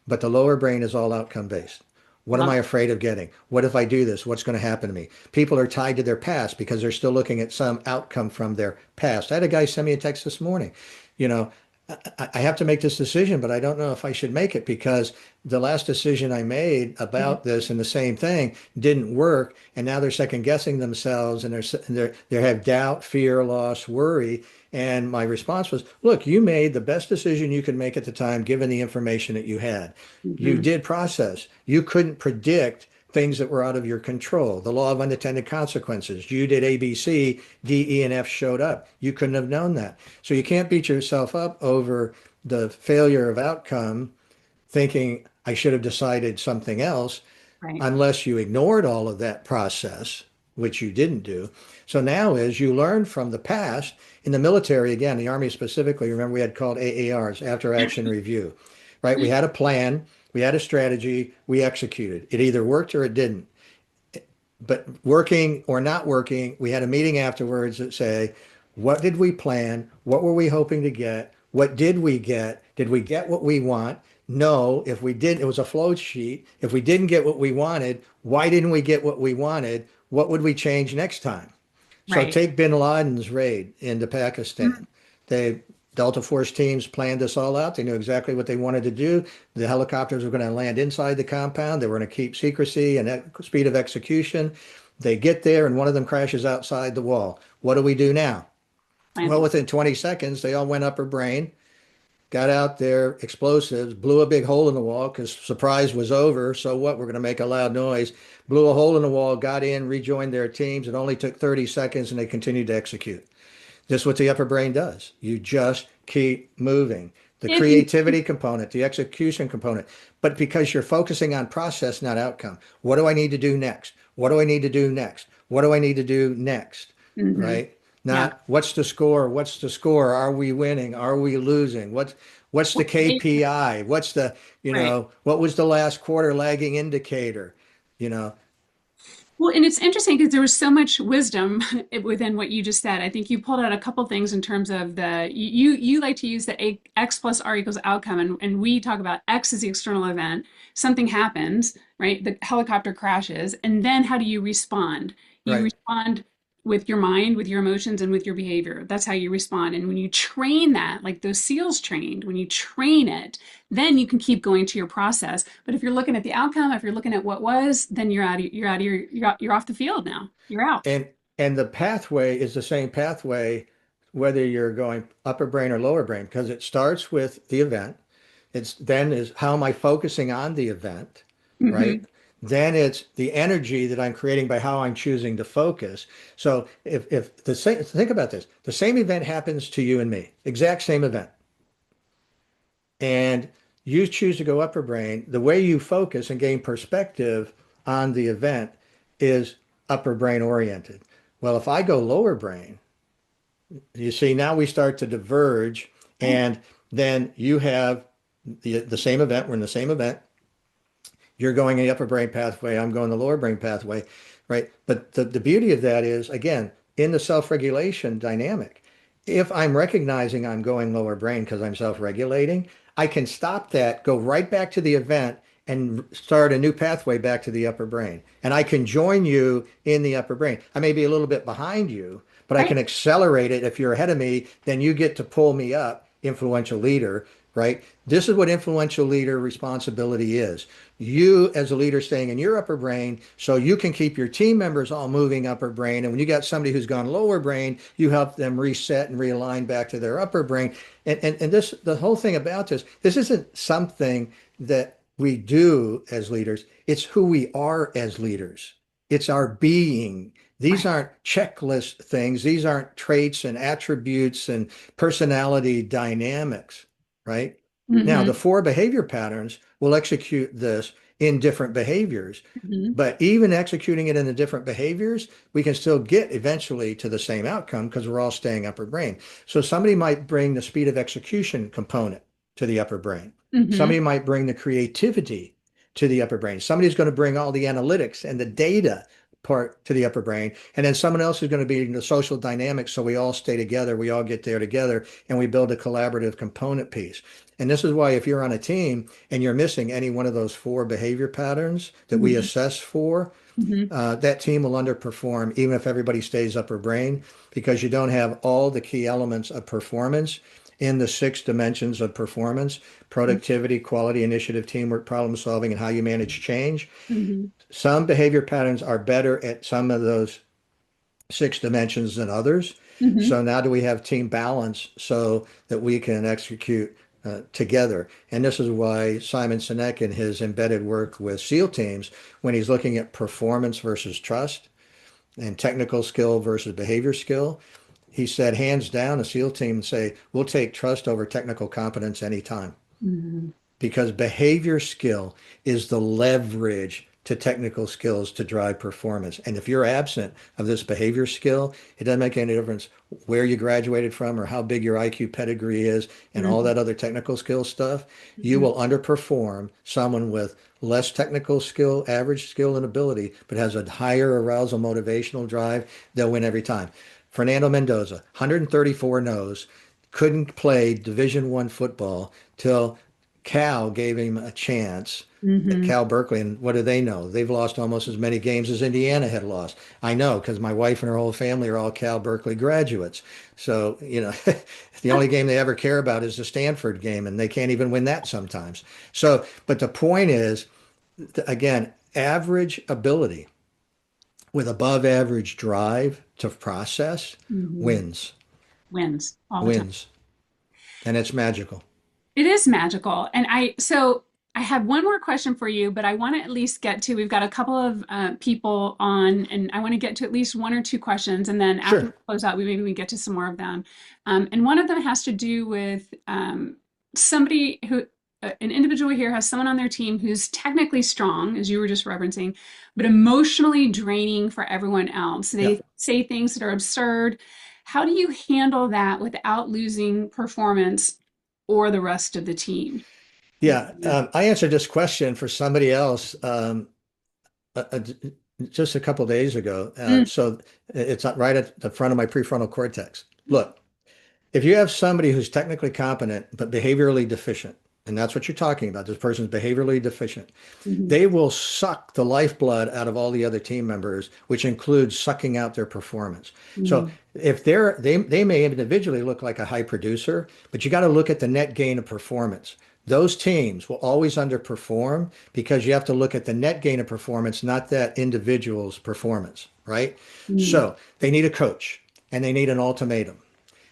But the lower brain is all outcome based. What am Love I it. afraid of getting? What if I do this? What's going to happen to me? People are tied to their past because they're still looking at some outcome from their past. I had a guy send me a text this morning. You know, I have to make this decision, but I don't know if I should make it because the last decision I made about this and the same thing didn't work, and now they're second guessing themselves and they have doubt, fear, loss, worry. And my response was, look, you made the best decision you could make at the time, given the information that you had. You Mm-hmm. did process. You couldn't predict things that were out of your control. The law of unintended consequences. You did A, B, C, D, E, and F showed up. You couldn't have known that. So you can't beat yourself up over the failure of outcome thinking I should have decided something else Right. unless you ignored all of that process, which you didn't do. So now is you learn from the past in the military, again, the Army specifically, remember we had called AARs, after action review, right? We had a plan, we had a strategy, we executed. It either worked or it didn't. But working or not working, we had a meeting afterwards that say, what did we plan? What were we hoping to get? What did we get? Did we get what we want? No. If we did, it was a flow sheet. If we didn't get what we wanted, why didn't we get what we wanted? What would we change next time? So Right. take bin Laden's raid into Mm-hmm. Pakistan. They Delta Force teams planned this all out. They knew exactly what they wanted to do. The helicopters were going to land inside the compound. They were going to keep secrecy and speed of execution. They get there and one of them crashes outside the wall. What do we do now? Well, Finally. within 20 seconds, they all went upper brain, got out their explosives, blew a big hole in the wall because surprise was over. So what? We're going to make a loud noise. Blew a hole in the wall, got in, rejoined their teams. It only took 30 seconds and they continued to execute. This is what the upper brain does. You just keep moving. The If you, creativity component, the execution component, but because you're focusing on process, not outcome. What do I need to do next? What do I need to do next? What do I need to do next? hmm Right? Yeah. not what's the score? What's the score? Are we winning? Are we losing? What's the What behavior? KPI? What's the, Right. what was the last quarter lagging indicator? You know, Well, and it's interesting because there was so much wisdom within what you just said. I think you pulled out a couple things in terms of you like to use the X plus R equals outcome, and we talk about X is the external event. Something happens, right? The helicopter crashes, and then how do you respond? You right. respond with your mind, with your emotions, and with your behavior. That's how you respond. And when you train that, like those SEALs trained, when you train it, then you can keep going to your process. But if you're looking at the outcome, if you're looking at what was, then you're off the field now. You're out. And the pathway is the same pathway whether you're going upper brain or lower brain because it starts with the event. It's then is how am I focusing on the event, right? Hmm. Then it's the energy that I'm creating by how I'm choosing to focus. So if the same, think about this, the same event happens to you and me, exact same event, and you choose to go upper brain, the way you focus and gain perspective on the event is upper brain oriented. Well, if I go lower brain, you see, now we start to diverge, Right. and then you have the same event. We're in the same event. You're going the upper brain pathway. I'm going the lower brain pathway, right? But the beauty of that is, again, in the self-regulation dynamic, if I'm recognizing I'm going lower brain because I'm self-regulating, I can stop that, go right back to the event, and start a new pathway back to the upper brain. And I can join you in the upper brain. I may be a little bit behind you, but I Right. can accelerate it. If you're ahead of me, then you get to pull me up, influential leader, right? This is what influential leader responsibility is. You, as a leader, staying in your upper brain so you can keep your team members all moving upper brain. And when you got somebody who's gone lower brain, you help them reset and realign back to their upper brain. And this, the whole thing about this isn't something that we do as leaders, it's who we are as leaders. It's our being. These Right. aren't checklist things. These aren't traits and attributes and personality dynamics, right? Now, Hmm. the four behavior patterns will execute this in different behaviors, Hmm. but even executing it in the different behaviors, we can still get eventually to the same outcome because we're all staying upper brain. So somebody might bring the speed of execution component to the upper brain. Hmm. Somebody might bring the creativity to the upper brain. Somebody's going to bring all the analytics and the data part to the upper brain. And then someone else is going to be in the social dynamics. So we all stay together, we all get there together, and we build a collaborative component piece. And this is why if you're on a team and you're missing any one of those four behavior patterns that we Hmm. assess for, Hmm. that team will underperform even if everybody stays upper brain because you don't have all the key elements of performance in the six dimensions of performance: productivity, quality, initiative, teamwork, problem solving, and how you manage change. Hmm. Some behavior patterns are better at some of those six dimensions than others. Hmm. So now do we have team balance so that we can execute together? And this is why Simon Sinek in his embedded work with SEAL teams, when he's looking at performance versus trust and technical skill versus behavior skill, he said, hands down, a SEAL team say, we'll take trust over technical competence anytime Hmm. because behavior skill is the leverage to technical skills to drive performance. And if you're absent of this behavior skill, it doesn't make any difference where you graduated from or how big your IQ pedigree is and all Hmm. that other technical skill stuff. You Hmm. will underperform someone with less technical skill, average skill and ability, but has a higher arousal motivational drive. They'll win every time. Fernando Mendoza, 134 no's, couldn't play Division I football till Cal gave him a chance at Hmm. Cal Berkeley. And what do they know? They've lost almost as many games as Indiana had lost. I know because my wife and her whole family are all Cal Berkeley graduates. So, the only game they ever care about is the Stanford game, and they can't even win that sometimes. So, but the point is, again, average ability with above average drive to process Hmm. wins, Wins all the time. wins. And it's magical. It is magical. So I have one more question for you, but I want to at least get to, we've got a couple of people on, and I want to get to at least one or two questions. And then after we Sure. close out, maybe we get to some more of them. And one of them has to do with somebody who, an individual here has someone on their team who's technically strong, as you were just referencing, but emotionally draining for everyone else. Yeah. They say things that are absurd. How do you handle that without losing performance or the rest of the team? Yeah, I answered this question for somebody else uh, uh, just a couple days ago. Mm, So it's right at the front of my prefrontal cortex. Look, if you have somebody who's technically competent but behaviorally deficient, and that's what you're talking about, this person's behaviorally deficient, mhm, they will suck the lifeblood out of all the other team members, which includes sucking out their performance. So mm, if they may individually look like a high producer, but you got to look at the net gain of performance. Those teams will always underperform because you have to look at the net gain of performance, not that individual's performance, right? mm. So they need a coach and they need an ultimatum.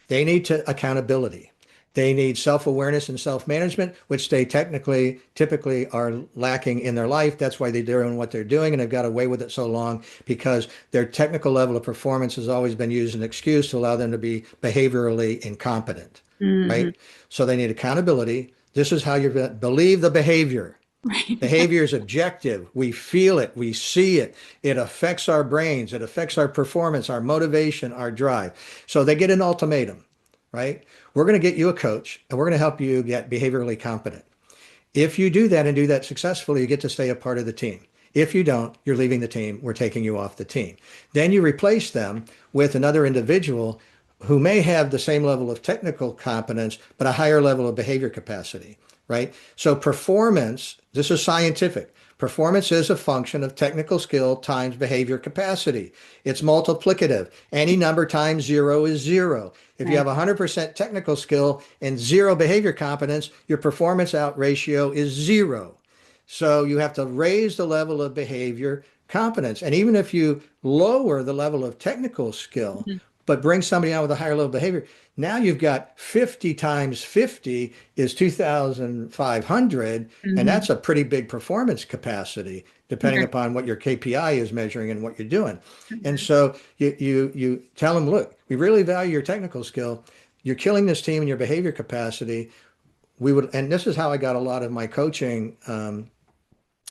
They need to accountability. They need self-awareness and self-management, which they typically are lacking in their life. That's why they're doing what they're doing, and they've got away with it so long because their technical level of performance has always been used as an excuse to allow them to be behaviorally incompetent, Mhm. right? So they need accountability. This is how you believe the behavior. Right. Behavior is objective. We feel it, we see it. It affects our brains, it affects our performance, our motivation, our drive. So they get an ultimatum, right? We're going to get you a coach and we're going to help you get behaviorally competent. If you do that and do that successfully, you get to stay a part of the team. If you don't, you're leaving the team. We're taking you off the team. Then you replace them with another individual who may have the same level of technical competence, but a higher level of behavior capacity, right? So performance, this is scientific. Performance is a function of technical skill times behavior capacity. It's multiplicative. Any number times zero is zero. If you have Right. 100% technical skill and zero behavior competence, your performance out ratio is zero. So you have to raise the level of behavior competence. And even if you lower the level of technical skill, Mhm. but bring somebody on with a higher level of behavior, now you've got 50 times 50 is 2,500, and Mhm. that's a pretty big performance capacity, depending You're- upon what your KPI is measuring and what you're doing. And so you tell them, look, we really value your technical skill. You're killing this team in your behavior capacity. We would, and this is how I got a lot of my coaching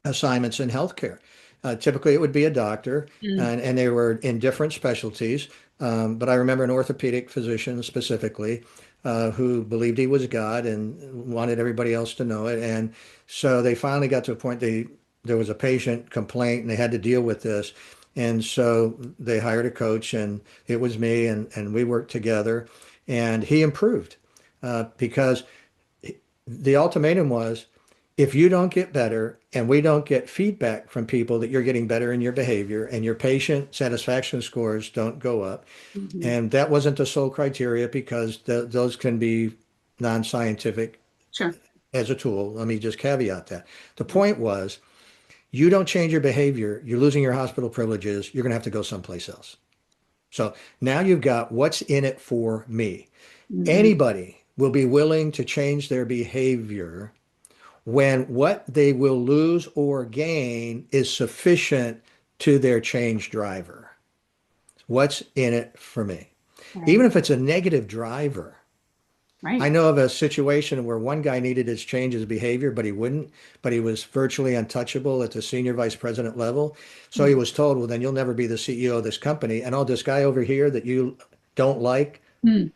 assignments in healthcare. Typically, it would be a doctor, Mm, and they were in different specialties. But I remember an orthopedic physician specifically who believed he was God and wanted everybody else to know it. And so they finally got to a point there was a patient complaint and they had to deal with this. And so they hired a coach, and it was me, and we worked together, and he improved because the ultimatum was if you don't get better and we don't get feedback from people that you're getting better in your behavior and your patient satisfaction scores don't go up, mhm. and that wasn't the sole criteria because those can be non-scientific Sure. as a tool. Let me just caveat that. The point was you don't change your behavior, you're losing your hospital privileges, you're going to have to go someplace else. So now you've got what's in it for me. Mhm. Anybody will be willing to change their behavior when what they will lose or gain is sufficient to their change driver. What's in it for me? Right. Even if it's a negative driver. I Right. know of a situation where one guy needed to change his behavior, but he wouldn't, but he was virtually untouchable at the senior vice president level. So he Mm. was told, well, then you'll never be the CEO of this company. And oh, this guy over here that you don't like, Mm.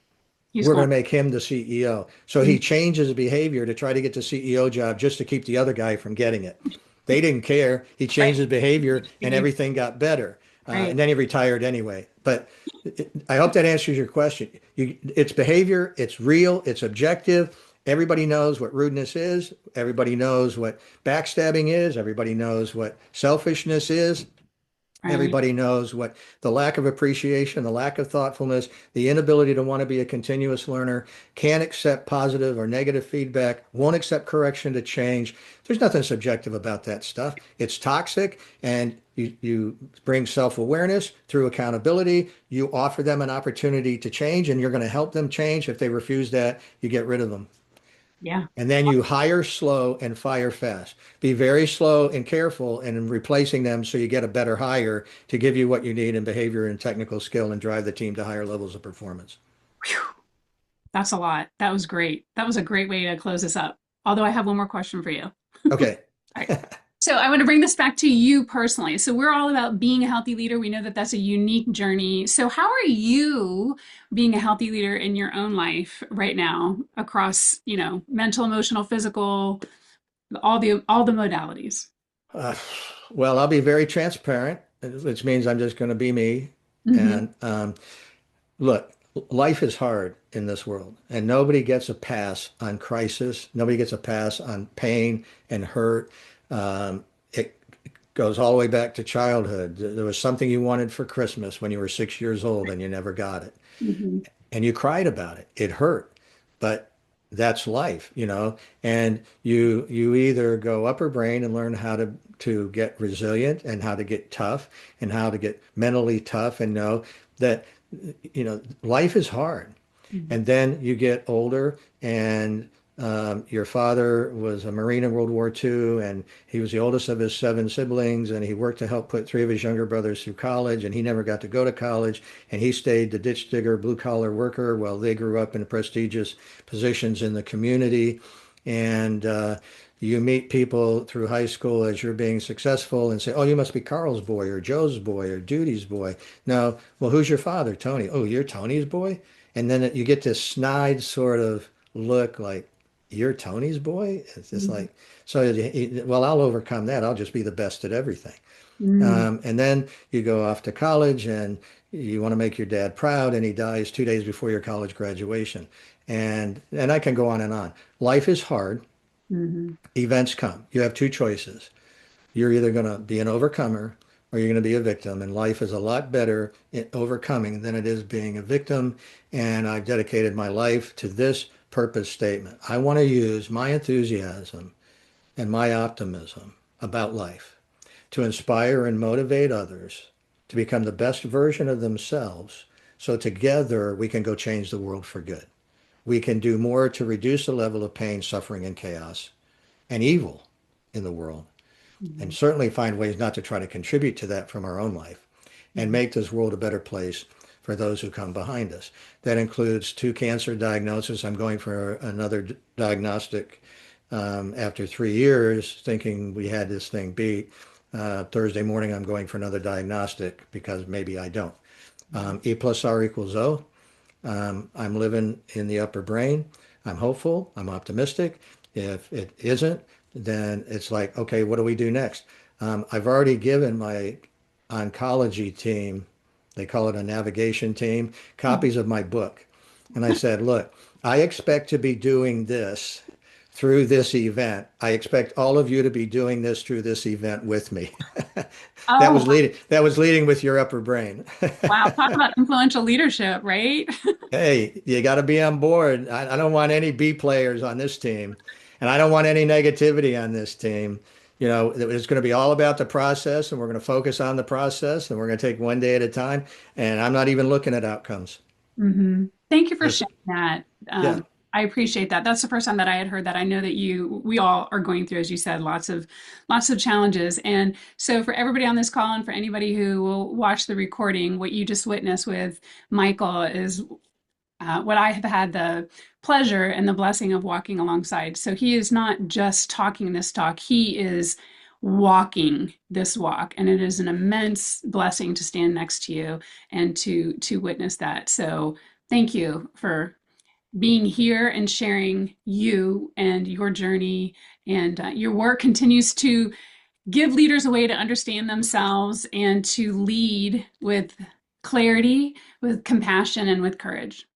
He's we're going gone. to make him the CEO. So Mm. he changed his behavior to try to get the CEO job just to keep the other guy from getting it. They didn't care. He Right. changed his behavior and everything got better. Right. And then he retired anyway. But I hope that answers your question. It's behavior, it's real, it's objective. Everybody knows what rudeness is. Everybody knows what backstabbing is. Everybody knows what selfishness is. Right. Everybody knows what the lack of appreciation, the lack of thoughtfulness, the inability to want to be a continuous learner, can't accept positive or negative feedback, won't accept correction to change. There's nothing subjective about that stuff. It's toxic, and you bring self-awareness through accountability. You offer them an opportunity to change, and you're going to help them change. If they refuse that, you get rid of them. Yeah. And then you hire slow and fire fast. Be very slow and careful in replacing them so you get a better hire to give you what you need in behavior and technical skill and drive the team to higher levels of performance. Whew. That's a lot. That was great. That was a great way to close this up. Although I have one more question for you. All Okay. right. So I want to bring this back to you personally. So we're all about being a healthy leader. We know that that's a unique journey. So how are you being a healthy leader in your own life right now across, mental, emotional, physical, all the modalities? Uh, well, I'll be very transparent, which means I'm just going to be me. Hmm. And look, life is hard in this world, and nobody gets a pass on crisis. Nobody gets a pass on pain and hurt. It goes all the way back to childhood. There was something you wanted for Christmas when you were 6 years old and you never got it. Hmm. And you cried about it. It hurt, but that's life, And you either go upper brain and learn how to get resilient and how to get tough and how to get mentally tough and know that life is hard. And then you get older, and your father was a Marine in World War II, and he was the oldest of his seven siblings, and he worked to help put three of his younger brothers through college, and he never got to go to college, and he stayed the ditch digger, blue collar worker while they grew up in prestigious positions in the community. And you meet people through high school as you're being successful and say, oh, you must be Carl's boy or Joe's boy or Judy's boy. No, well, who's your father? Tony. Oh, you're Tony's boy? And then you get this snide sort of look like, you're Tony's boy? It's just Hmm. like, so, well, I'll overcome that. I'll just be the best at everything. Hmm. And then you go off to college and you want to make your dad proud, and he dies 2 days before your college graduation. And I can go on and on. Life is hard. Hmm. Events come. You have two choices. You're either going to be an overcomer or you're going to be a victim. And life is a lot better in overcoming than it is being a victim. And I've dedicated my life to this purpose statement. I want to use my enthusiasm and my optimism about life to inspire and motivate others to become the best version of themselves. So together we can go change the world for good. We can do more to reduce the level of pain, suffering, and chaos and evil in the world, and certainly find ways not to try to contribute to that from our own life and Hmm. make this world a better place for those who come behind us. That includes two cancer diagnoses. I'm going for another diagnostic after 3 years, thinking we had this thing beat. Thursday morning, I'm going for another diagnostic because maybe I don't. E plus R equals O. I'm living in the upper brain. I'm hopeful. I'm optimistic. If it isn't, then it's like, okay, what do we do next? I've already given my oncology team, they call it a navigation team, copies of my book. And I said, look, I expect to be doing this through this event. I expect all of you to be doing this through this event with me. That Oh, was leading, that was leading with your upper brain. wow. Talk about influential leadership, right? Hey, you got to be on board. I don't want any B players on this team, and I don't want any negativity on this team. It's going to be all about the process, and we're going to focus on the process, and we're going to take one day at a time. And I'm not even looking at outcomes. Hmm. Thank you for Just, sharing that. yeah, I appreciate that. That's the first time that I had heard that. I know that we all are going through, as you said, lots of challenges. And so for everybody on this call and for anybody who will watch the recording, what you just witnessed with Michael is what I have had the pleasure and the blessing of walking alongside. So he is not just talking this talk, he is walking this walk. And it is an immense blessing to stand next to you and to witness that. So thank you for being here and sharing you and your journey. And your work continues to give leaders a way to understand themselves and to lead with clarity, with compassion, and with courage.